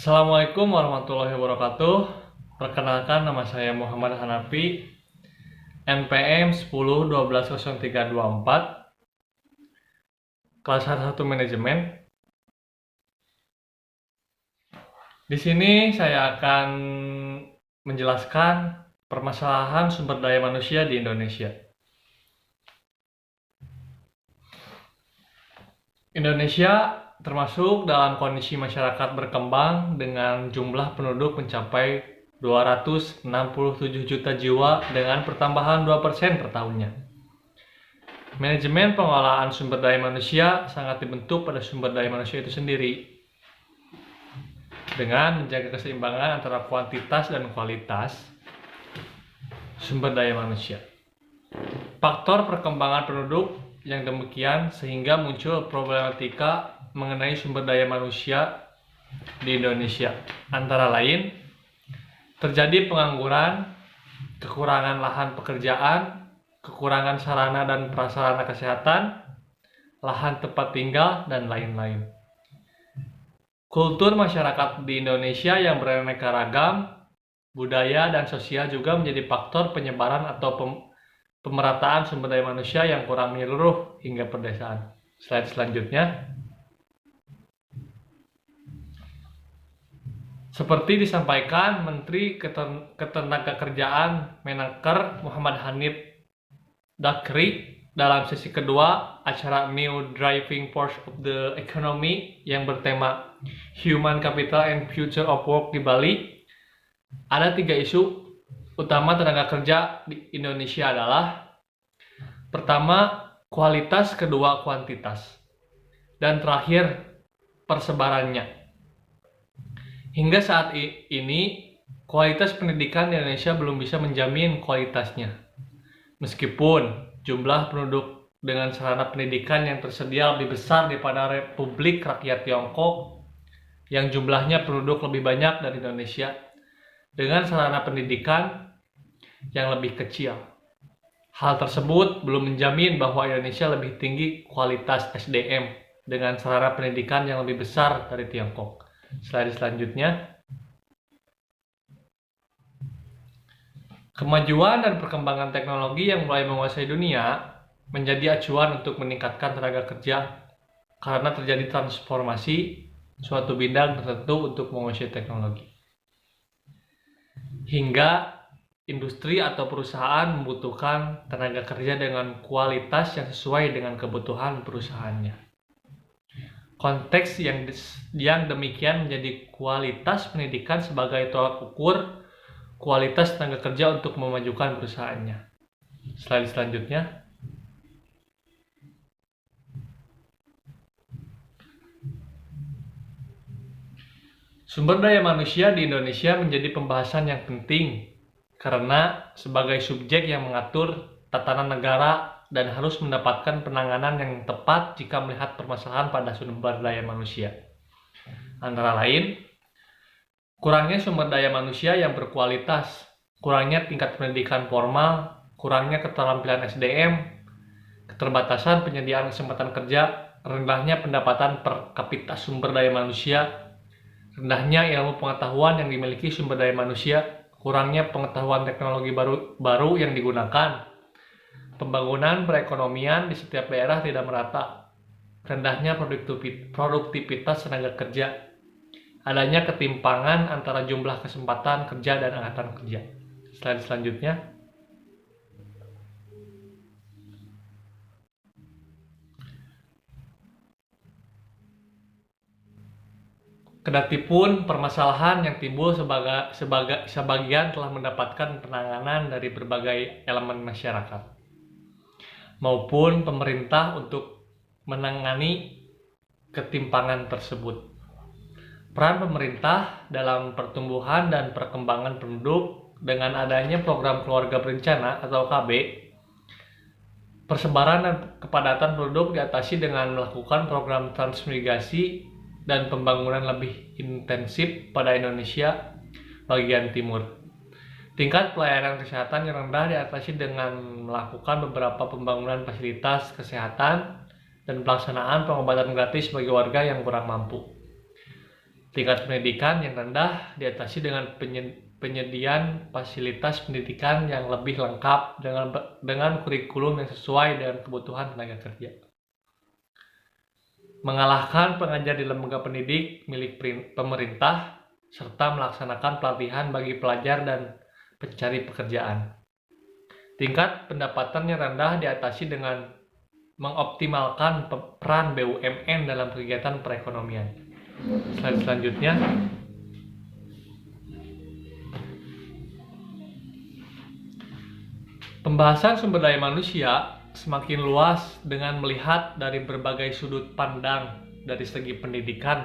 Assalamualaikum warahmatullahi wabarakatuh. Perkenalkan, nama saya Muhammad Hanafi, NPM 10120324, kelas 1 manajemen. Di sini saya akan menjelaskan permasalahan sumber daya manusia di Indonesia. Indonesia termasuk dalam kondisi masyarakat berkembang dengan jumlah penduduk mencapai 267 juta jiwa dengan pertambahan 2% per tahunnya. Manajemen pengelolaan sumber daya manusia sangat dibentuk pada sumber daya manusia itu sendiri dengan menjaga keseimbangan antara kuantitas dan kualitas sumber daya manusia. Faktor perkembangan penduduk yang demikian sehingga muncul problematika mengenai sumber daya manusia di Indonesia. Antara lain, terjadi pengangguran, kekurangan lahan pekerjaan, kekurangan sarana dan prasarana kesehatan, lahan tempat tinggal, dan lain-lain. Kultur masyarakat di Indonesia yang beraneka ragam, budaya dan sosial juga menjadi faktor penyebaran atau pemerataan sumber daya manusia yang kurang menyeluruh hingga pedesaan. Slide selanjutnya. Seperti disampaikan Menteri Ketenagakerjaan Menaker Muhammad Hanif Dakri dalam sesi kedua acara New Driving Force of the Economy yang bertema Human Capital and Future of Work di Bali, ada 3 isu utama tenaga kerja di Indonesia adalah: pertama, kualitas; kedua, kuantitas; dan terakhir, persebarannya. Hingga saat ini, kualitas pendidikan di Indonesia belum bisa menjamin kualitasnya. Meskipun jumlah penduduk dengan sarana pendidikan yang tersedia lebih besar daripada Republik Rakyat Tiongkok yang jumlahnya penduduk lebih banyak dari Indonesia dengan sarana pendidikan yang lebih kecil. Hal tersebut belum menjamin bahwa Indonesia lebih tinggi kualitas SDM dengan sarana pendidikan yang lebih besar dari Tiongkok. Slide selanjutnya. Kemajuan dan perkembangan teknologi yang mulai menguasai dunia menjadi acuan untuk meningkatkan tenaga kerja karena terjadi transformasi suatu bidang tertentu untuk menguasai teknologi. Hingga industri atau perusahaan membutuhkan tenaga kerja dengan kualitas yang sesuai dengan kebutuhan perusahaannya. Konteks yang demikian menjadi kualitas pendidikan sebagai tolak ukur kualitas tenaga kerja untuk memajukan perusahaannya. Slide selanjutnya. Sumber daya manusia di Indonesia menjadi pembahasan yang penting karena sebagai subjek yang mengatur tatanan negara dan harus mendapatkan penanganan yang tepat jika melihat permasalahan pada sumber daya manusia. Antara lain, kurangnya sumber daya manusia yang berkualitas, kurangnya tingkat pendidikan formal, kurangnya keterampilan SDM, keterbatasan penyediaan kesempatan kerja, rendahnya pendapatan per kapita sumber daya manusia, rendahnya ilmu pengetahuan yang dimiliki sumber daya manusia, kurangnya pengetahuan teknologi baru yang digunakan, pembangunan perekonomian di setiap daerah tidak merata, rendahnya produktivitas tenaga kerja, adanya ketimpangan antara jumlah kesempatan kerja dan angkatan kerja. Slide selanjutnya. Kedatipun permasalahan yang timbul sebagian telah mendapatkan penanganan dari berbagai elemen masyarakat maupun pemerintah untuk menangani ketimpangan tersebut. Peran pemerintah dalam pertumbuhan dan perkembangan penduduk dengan adanya program keluarga berencana atau KB, persebaran dan kepadatan penduduk diatasi dengan melakukan program transmigrasi dan pembangunan lebih intensif pada Indonesia bagian timur. Tingkat pelayanan kesehatan yang rendah diatasi dengan melakukan beberapa pembangunan fasilitas kesehatan dan pelaksanaan pengobatan gratis bagi warga yang kurang mampu. Tingkat pendidikan yang rendah diatasi dengan penyediaan fasilitas pendidikan yang lebih lengkap dengan kurikulum yang sesuai dengan kebutuhan tenaga kerja. Mengalahkan pengajar di lembaga pendidik milik pemerintah, serta melaksanakan pelatihan bagi pelajar dan pencari pekerjaan. Tingkat pendapatan yang rendah diatasi dengan mengoptimalkan peran BUMN dalam kegiatan perekonomian. Slide selanjutnya. Pembahasan sumber daya manusia semakin luas dengan melihat dari berbagai sudut pandang. Dari segi pendidikan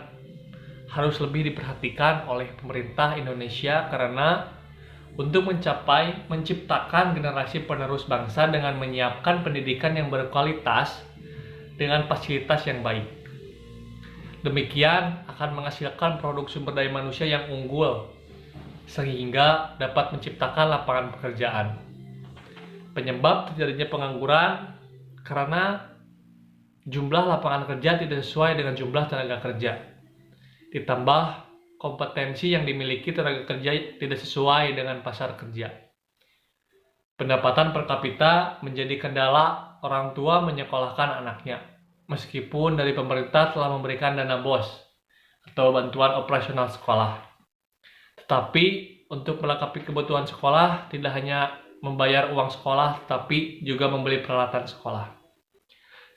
harus lebih diperhatikan oleh pemerintah Indonesia karena untuk menciptakan generasi penerus bangsa dengan menyiapkan pendidikan yang berkualitas dengan fasilitas yang baik. Demikian akan menghasilkan produk sumber daya manusia yang unggul sehingga dapat menciptakan lapangan pekerjaan. Penyebab terjadinya pengangguran karena jumlah lapangan kerja tidak sesuai dengan jumlah tenaga kerja. Ditambah kompetensi yang dimiliki tenaga kerja tidak sesuai dengan pasar kerja. Pendapatan per kapita menjadi kendala orang tua menyekolahkan anaknya, meskipun dari pemerintah telah memberikan dana BOS atau bantuan operasional sekolah. Tetapi untuk melengkapi kebutuhan sekolah tidak hanya membayar uang sekolah, tapi juga membeli peralatan sekolah.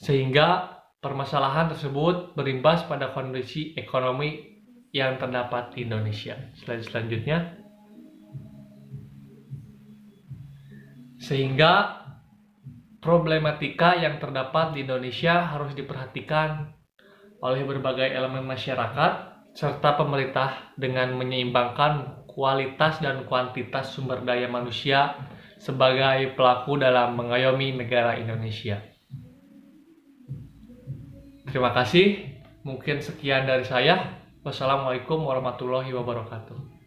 Sehingga permasalahan tersebut berimbas pada kondisi ekonomi yang terdapat di Indonesia. Slide selanjutnya. Sehingga problematika yang terdapat di Indonesia harus diperhatikan oleh berbagai elemen masyarakat serta pemerintah dengan menyeimbangkan kualitas dan kuantitas sumber daya manusia sebagai pelaku dalam mengayomi negara Indonesia. Terima kasih. Mungkin sekian dari saya. Wassalamualaikum warahmatullahi wabarakatuh.